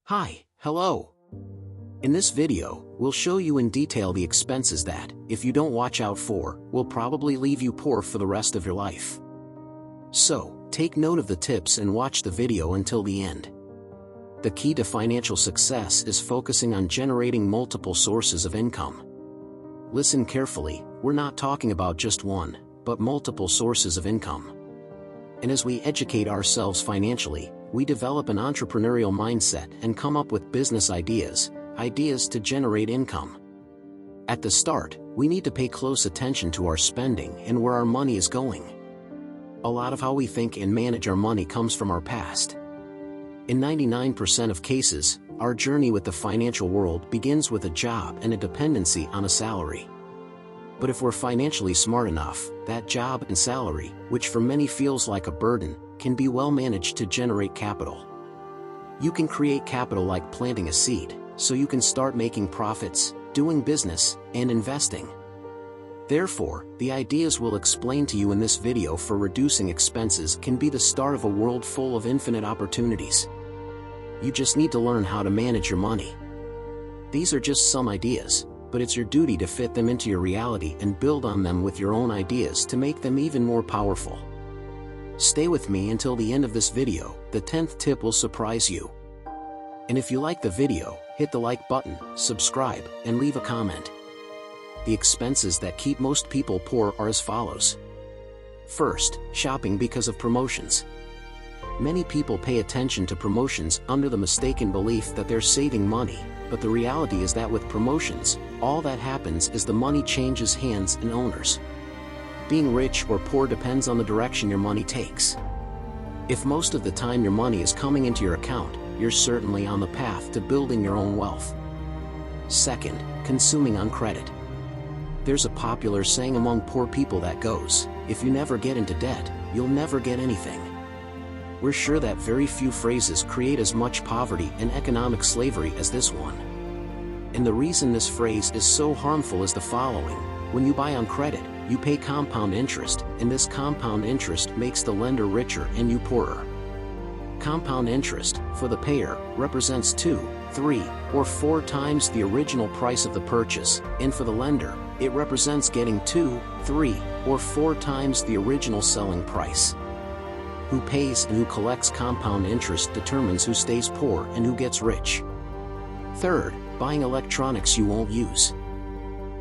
Hi, hello. In this video, we'll show you in detail the expenses that, if you don't watch out for, will probably leave you poor for the rest of your life. So, take note of the tips and watch the video until the end. The key to financial success is focusing on generating multiple sources of income. Listen carefully, we're not talking about just one, but multiple sources of income. And as we educate ourselves financially, we develop an entrepreneurial mindset and come up with business ideas to generate income. At the start, we need to pay close attention to our spending and where our money is going. A lot of how we think and manage our money comes from our past. In 99% of cases, our journey with the financial world begins with a job and a dependency on a salary. But if we're financially smart enough, that job and salary, which for many feels like a burden, can be well managed to generate capital. You can create capital like planting a seed, so you can start making profits, doing business, and investing. Therefore, the ideas we'll explain to you in this video for reducing expenses can be the start of a world full of infinite opportunities. You just need to learn how to manage your money. These are just some ideas, but it's your duty to fit them into your reality and build on them with your own ideas to make them even more powerful. Stay with me until the end of this video, the 10th tip will surprise you. And if you like the video, hit the like button, subscribe, and leave a comment. The expenses that keep most people poor are as follows. First, shopping because of promotions. Many people pay attention to promotions under the mistaken belief that they're saving money, but the reality is that with promotions, all that happens is the money changes hands and owners. Being rich or poor depends on the direction your money takes. If most of the time your money is coming into your account, you're certainly on the path to building your own wealth. Second, consuming on credit. There's a popular saying among poor people that goes, if you never get into debt, you'll never get anything. We're sure that very few phrases create as much poverty and economic slavery as this one. And the reason this phrase is so harmful is the following: when you buy on credit, you pay compound interest, and this compound interest makes the lender richer and you poorer. Compound interest, for the payer, represents 2, 3, or 4 times the original price of the purchase, and for the lender, it represents getting 2, 3, or 4 times the original selling price. Who pays and who collects compound interest determines who stays poor and who gets rich. Third, buying electronics you won't use.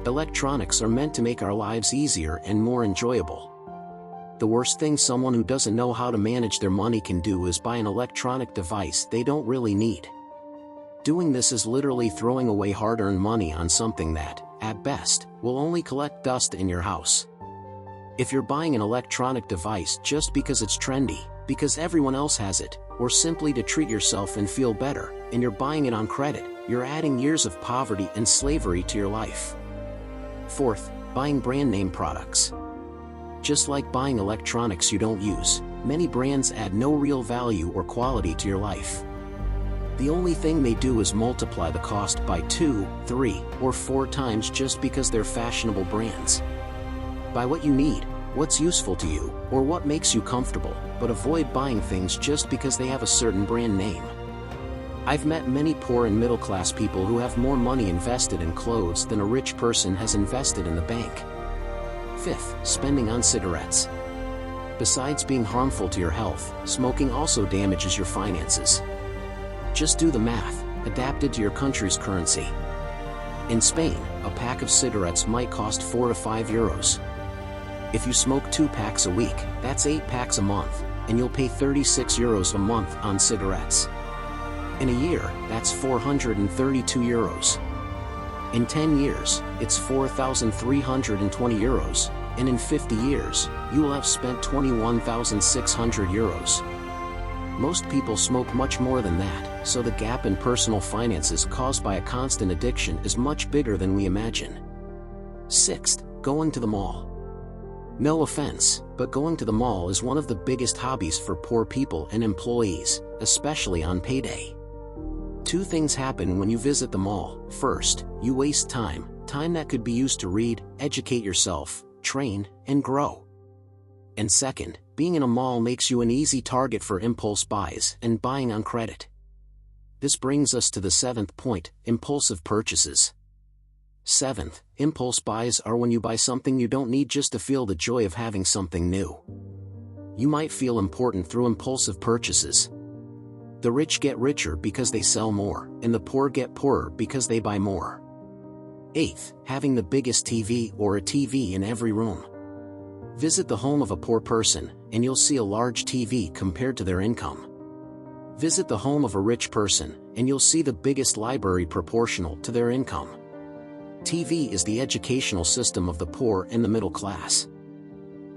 Electronics are meant to make our lives easier and more enjoyable. The worst thing someone who doesn't know how to manage their money can do is buy an electronic device they don't really need. Doing this is literally throwing away hard-earned money on something that, at best, will only collect dust in your house. If you're buying an electronic device just because it's trendy, because everyone else has it, or simply to treat yourself and feel better, and you're buying it on credit, you're adding years of poverty and slavery to your life. Fourth, buying brand name products. Just like buying electronics you don't use, many brands add no real value or quality to your life. The only thing they do is multiply the cost by 2, 3, or 4 times just because they're fashionable brands. Buy what you need, what's useful to you, or what makes you comfortable, but avoid buying things just because they have a certain brand name. I've met many poor and middle-class people who have more money invested in clothes than a rich person has invested in the bank. Fifth, spending on cigarettes. Besides being harmful to your health, smoking also damages your finances. Just do the math, adapted to your country's currency. In Spain, a pack of cigarettes might cost 4 to 5 euros. If you smoke 2 packs a week, that's 8 packs a month, and you'll pay 36 euros a month on cigarettes. In a year, that's 432 euros. In 10 years, it's 4,320 euros, and in 50 years, you will have spent 21,600 euros. Most people smoke much more than that, so the gap in personal finances caused by a constant addiction is much bigger than we imagine. Sixth, going to the mall. No offense, but going to the mall is one of the biggest hobbies for poor people and employees, especially on payday. 2 things happen when you visit the mall. First, you waste time that could be used to read, educate yourself, train, and grow. And second, being in a mall makes you an easy target for impulse buys and buying on credit. This brings us to the seventh point, impulsive purchases. Seventh, impulse buys are when you buy something you don't need just to feel the joy of having something new. You might feel important through impulsive purchases. The rich get richer because they sell more, and the poor get poorer because they buy more. Eighth, having the biggest TV or a TV in every room. Visit the home of a poor person, and you'll see a large TV compared to their income. Visit the home of a rich person, and you'll see the biggest library proportional to their income. TV is the educational system of the poor and the middle class.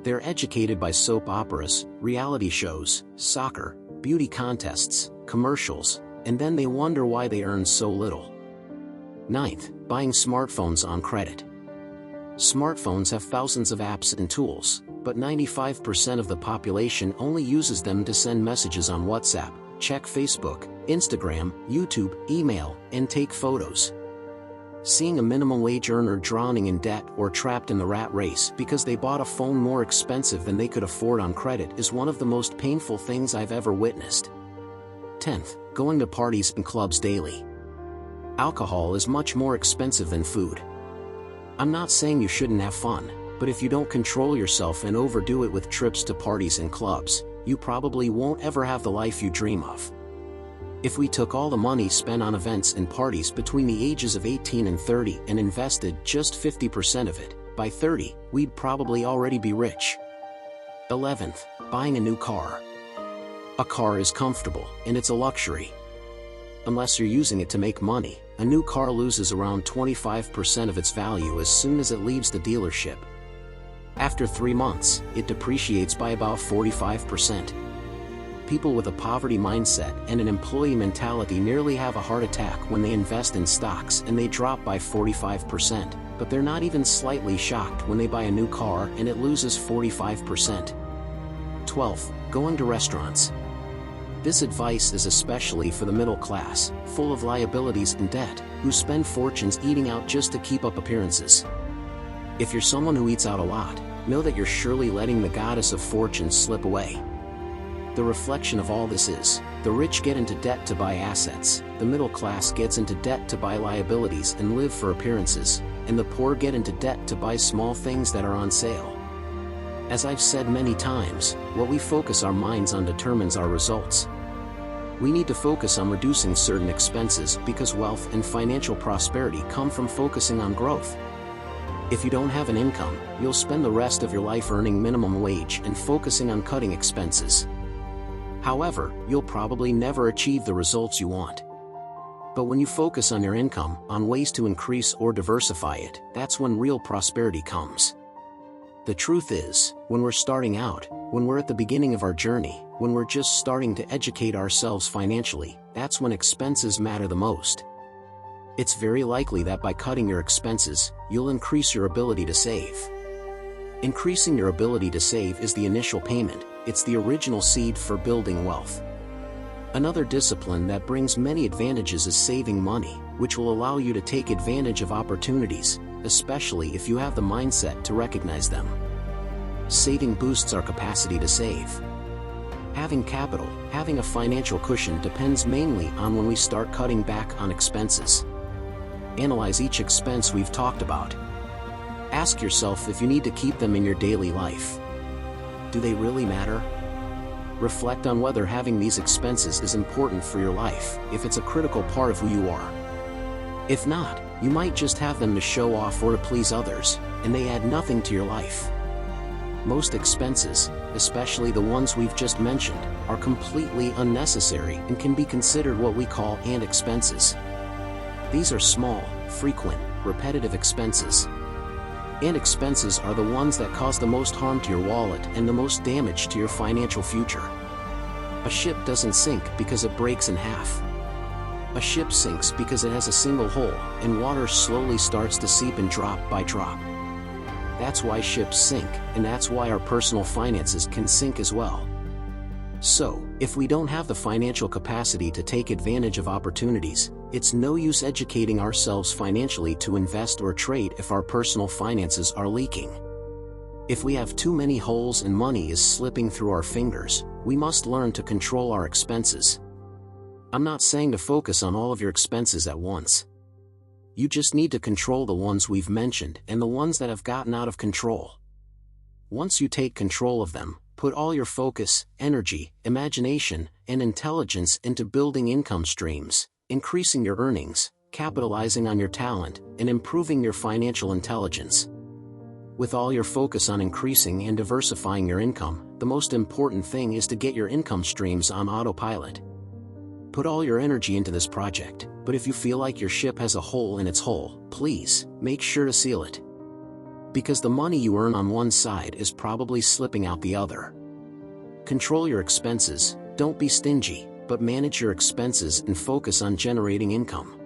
They're educated by soap operas, reality shows, soccer, beauty contests, commercials, and then they wonder why they earn so little. Ninth, buying smartphones on credit. Smartphones have thousands of apps and tools, but 95% of the population only uses them to send messages on WhatsApp, check Facebook, Instagram, YouTube, email, and take photos. Seeing a minimum wage earner drowning in debt or trapped in the rat race because they bought a phone more expensive than they could afford on credit is one of the most painful things I've ever witnessed. 10th, going to parties and clubs daily. Alcohol is much more expensive than food. I'm not saying you shouldn't have fun, but if you don't control yourself and overdo it with trips to parties and clubs, you probably won't ever have the life you dream of. If we took all the money spent on events and parties between the ages of 18 and 30 and invested just 50% of it, by 30, we'd probably already be rich. 11th, buying a new car. A car is comfortable, and it's a luxury. Unless you're using it to make money, a new car loses around 25% of its value as soon as it leaves the dealership. After 3 months, it depreciates by about 45%. People with a poverty mindset and an employee mentality nearly have a heart attack when they invest in stocks and they drop by 45%, but they're not even slightly shocked when they buy a new car and it loses 45%. 12th, going to restaurants. This advice is especially for the middle class, full of liabilities and debt, who spend fortunes eating out just to keep up appearances. If you're someone who eats out a lot, know that you're surely letting the goddess of fortune slip away. The reflection of all this is, the rich get into debt to buy assets, the middle class gets into debt to buy liabilities and live for appearances, and the poor get into debt to buy small things that are on sale. As I've said many times, what we focus our minds on determines our results. We need to focus on reducing certain expenses because wealth and financial prosperity come from focusing on growth. If you don't have an income, you'll spend the rest of your life earning minimum wage and focusing on cutting expenses. However, you'll probably never achieve the results you want. But when you focus on your income, on ways to increase or diversify it, that's when real prosperity comes. The truth is, when we're starting out, when we're at the beginning of our journey, when we're just starting to educate ourselves financially, that's when expenses matter the most. It's very likely that by cutting your expenses, you'll increase your ability to save. Increasing your ability to save is the initial payment. It's the original seed for building wealth. Another discipline that brings many advantages is saving money, which will allow you to take advantage of opportunities, especially if you have the mindset to recognize them. Saving boosts our capacity to save. Having capital, having a financial cushion depends mainly on when we start cutting back on expenses. Analyze each expense we've talked about. Ask yourself if you need to keep them in your daily life. Do they really matter? Reflect on whether having these expenses is important for your life, if it's a critical part of who you are. If not, you might just have them to show off or to please others, and they add nothing to your life. Most expenses, especially the ones we've just mentioned, are completely unnecessary and can be considered what we call and expenses. These are small, frequent, repetitive expenses. And expenses are the ones that cause the most harm to your wallet and the most damage to your financial future. A ship doesn't sink because it breaks in half. A ship sinks because it has a single hole, and water slowly starts to seep in drop by drop. That's why ships sink, and that's why our personal finances can sink as well. So, if we don't have the financial capacity to take advantage of opportunities, it's no use educating ourselves financially to invest or trade if our personal finances are leaking. If we have too many holes and money is slipping through our fingers, we must learn to control our expenses. I'm not saying to focus on all of your expenses at once. You just need to control the ones we've mentioned and the ones that have gotten out of control. Once you take control of them, put all your focus, energy, imagination, and intelligence into building income streams, increasing your earnings, capitalizing on your talent, and improving your financial intelligence. With all your focus on increasing and diversifying your income, the most important thing is to get your income streams on autopilot. Put all your energy into this project, but if you feel like your ship has a hole in its hull, please, make sure to seal it. Because the money you earn on one side is probably slipping out the other. Control your expenses, don't be stingy, but manage your expenses and focus on generating income.